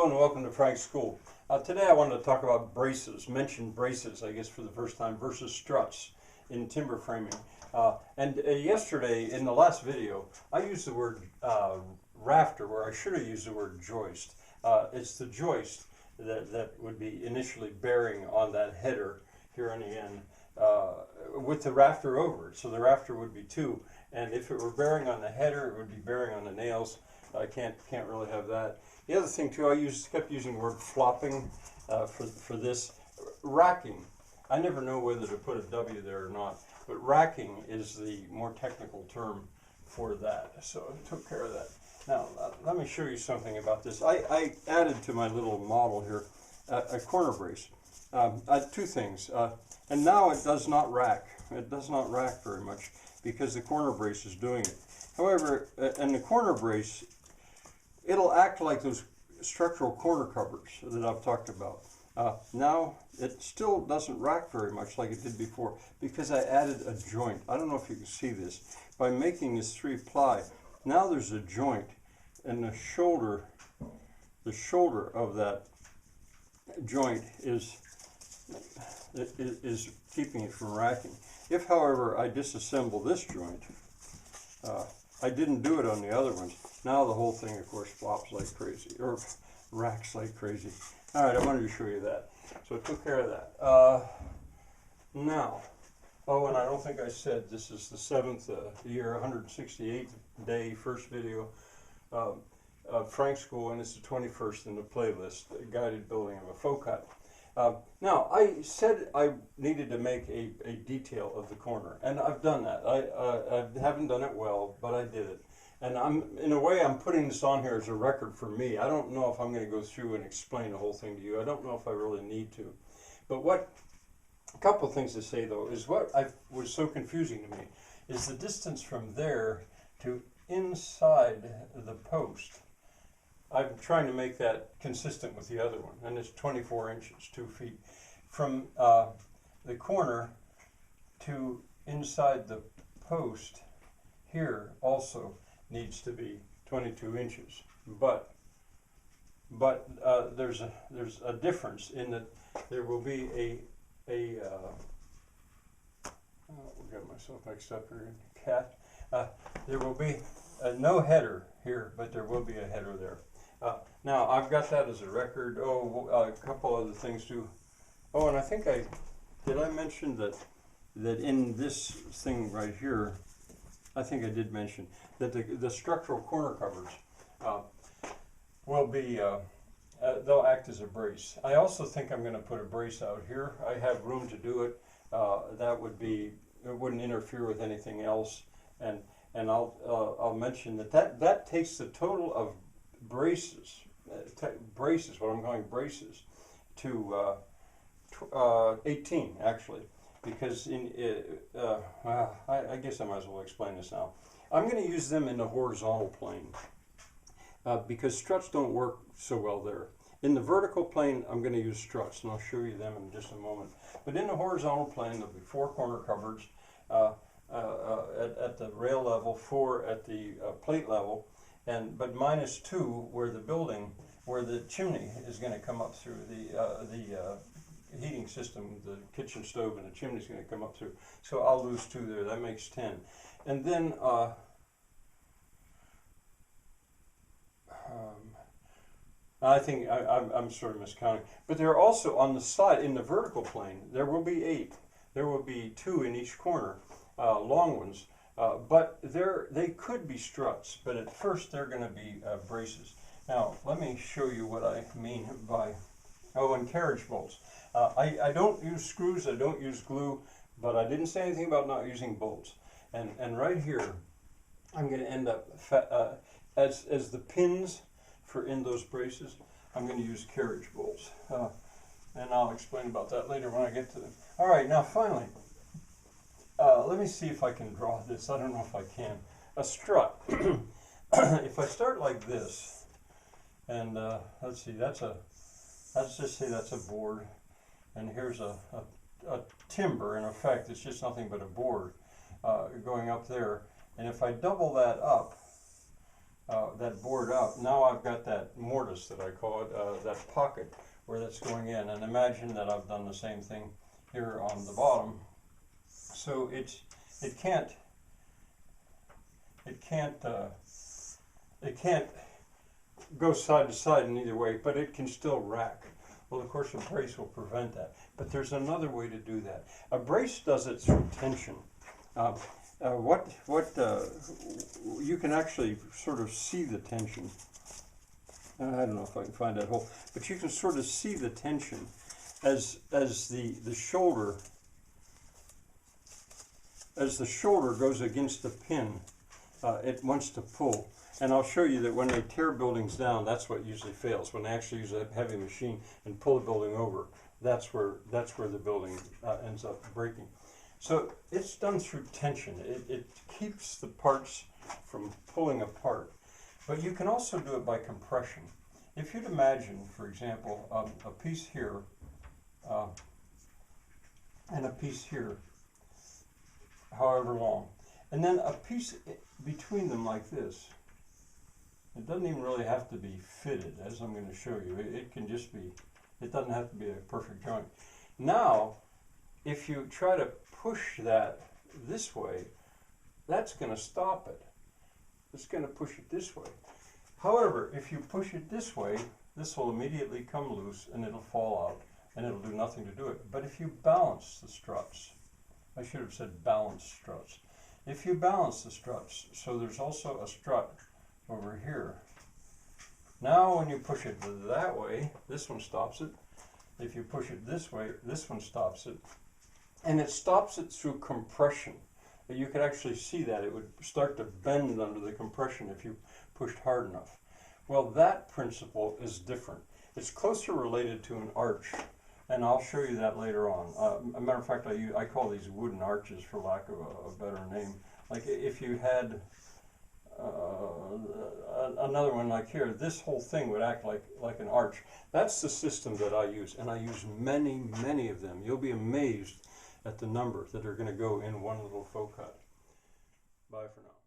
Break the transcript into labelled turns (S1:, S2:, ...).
S1: Hello and welcome to Frank's School. Today I wanted to talk about braces, mention braces, I guess for the first time, versus struts in timber framing. Yesterday, in the last video, I used the word rafter where I should have used the word joist. It's the joist that would be initially bearing on that header here on the end with the rafter over it. So the rafter would be two, and if it were bearing on the header, it would be bearing on the nails. I can't really have that. The other thing too, I kept using the word flopping for this. Racking. I never know whether to put a W there or not, but racking is the more technical term for that. So I took care of that. Now let me show you something about this. I added to my little model here a corner brace. Two things, and now it does not rack. It does not rack very much because the corner brace is doing it. However, in the corner brace, it'll act like those structural corner covers that I've talked about. Now it still doesn't rack very much like it did before because I added a joint. I don't know if you can see this. By making this 3-ply, now there's a joint, and the shoulder of that joint is keeping it from racking. If, however, I disassemble this joint, I didn't do it on the other ones. Now the whole thing, of course, flops like crazy, or racks like crazy. All right, I wanted to show you that. So I took care of that. Now, and I don't think I said this is the 7th year, 168th day, first video of Frank's School, and it's the 21st in the playlist, Guided Building of a Faux Cut. Now, I said I needed to make a detail of the corner, and I've done that. I haven't done it well, but I did it. And in a way, I'm putting this on here as a record for me. I don't know if I'm going to go through and explain the whole thing to you. I don't know if I really need to. But a couple of things to say, though, is what was so confusing to me is the distance from there to inside the post. I'm trying to make that consistent with the other one, and it's 24 inches, 2 feet. From the corner to inside the post here also needs to be 22 inches. But there's a difference in that there will be got myself mixed up here, cat. There will be no header here, but there will be a header there. Now, I've got that as a record. A couple other things too. And I think did I mention that in this thing right here, I think I did mention that the structural corner covers will be, they'll act as a brace. I also think I'm going to put a brace out here. I have room to do it. It wouldn't interfere with anything else. And I'll mention that takes the total of braces, what I'm calling braces, to 18 actually, because I guess I might as well explain this now. I'm going to use them in the horizontal plane because struts don't work so well there. In the vertical plane, I'm going to use struts, and I'll show you them in just a moment. But in the horizontal plane, there'll be 4 corner covers at the rail level, 4 at the plate level, but -2 where the chimney is going to come up through the heating system, the kitchen stove and the chimney is going to come up through. So I'll lose 2 there. That makes 10. And then I think I'm sort of miscounting. But there are also on the side, in the vertical plane, there will be 8. There will be 2 in each corner, long ones. But they could be struts, but at first they're going to be braces. Now, let me show you what I mean by, and carriage bolts. I don't use screws, I don't use glue, but I didn't say anything about not using bolts. And right here, I'm going to end up, as the pins in those braces, I'm going to use carriage bolts. And I'll explain about that later when I get to them. All right, now finally, let me see if I can draw this. I don't know if I can. A strut. If I start like this, and let's see, let's just say that's a board, and here's a timber. In effect, it's just nothing but a board going up there. And if I double that up, that board out, now I've got that mortise that I call it, that pocket where that's going in. And imagine that I've done the same thing here on the bottom. So it can't go side to side in either way, but it can still rack. Well, of course, a brace will prevent that. But there's another way to do that. A brace does it through tension. You can actually sort of see the tension. I don't know if I can find that hole, but you can sort of see the tension as the shoulder goes against the pin. It wants to pull. And I'll show you that when they tear buildings down, that's what usually fails. When they actually use a heavy machine and pull the building over, that's where the building ends up breaking. So it's done through tension. It keeps the parts from pulling apart. But you can also do it by compression. If you'd imagine, for example, a piece here and a piece here, however long, and then a piece between them like this. It doesn't even really have to be fitted, as I'm going to show you. It can just be, it doesn't have to be a perfect joint. Now, if you try to push that this way, that's going to stop it. It's going to push it this way. However, if you push it this way, this will immediately come loose and it'll fall out and it'll do nothing to do it. But if you balance the struts, I should have said balance struts. If you balance the struts, so there's also a strut over here. Now when you push it that way, this one stops it. If you push it this way, this one stops it. And it stops it through compression. You could actually see that. It would start to bend under the compression if you pushed hard enough. Well, that principle is different. It's closer related to an arch, and I'll show you that later on. A matter of fact, I call these wooden arches for lack of a better name. Like if you had another one like here, this whole thing would act like an arch. That's the system that I use, and I use many of them. You'll be amazed at the number that are going to go in one little faux cut. Bye for now.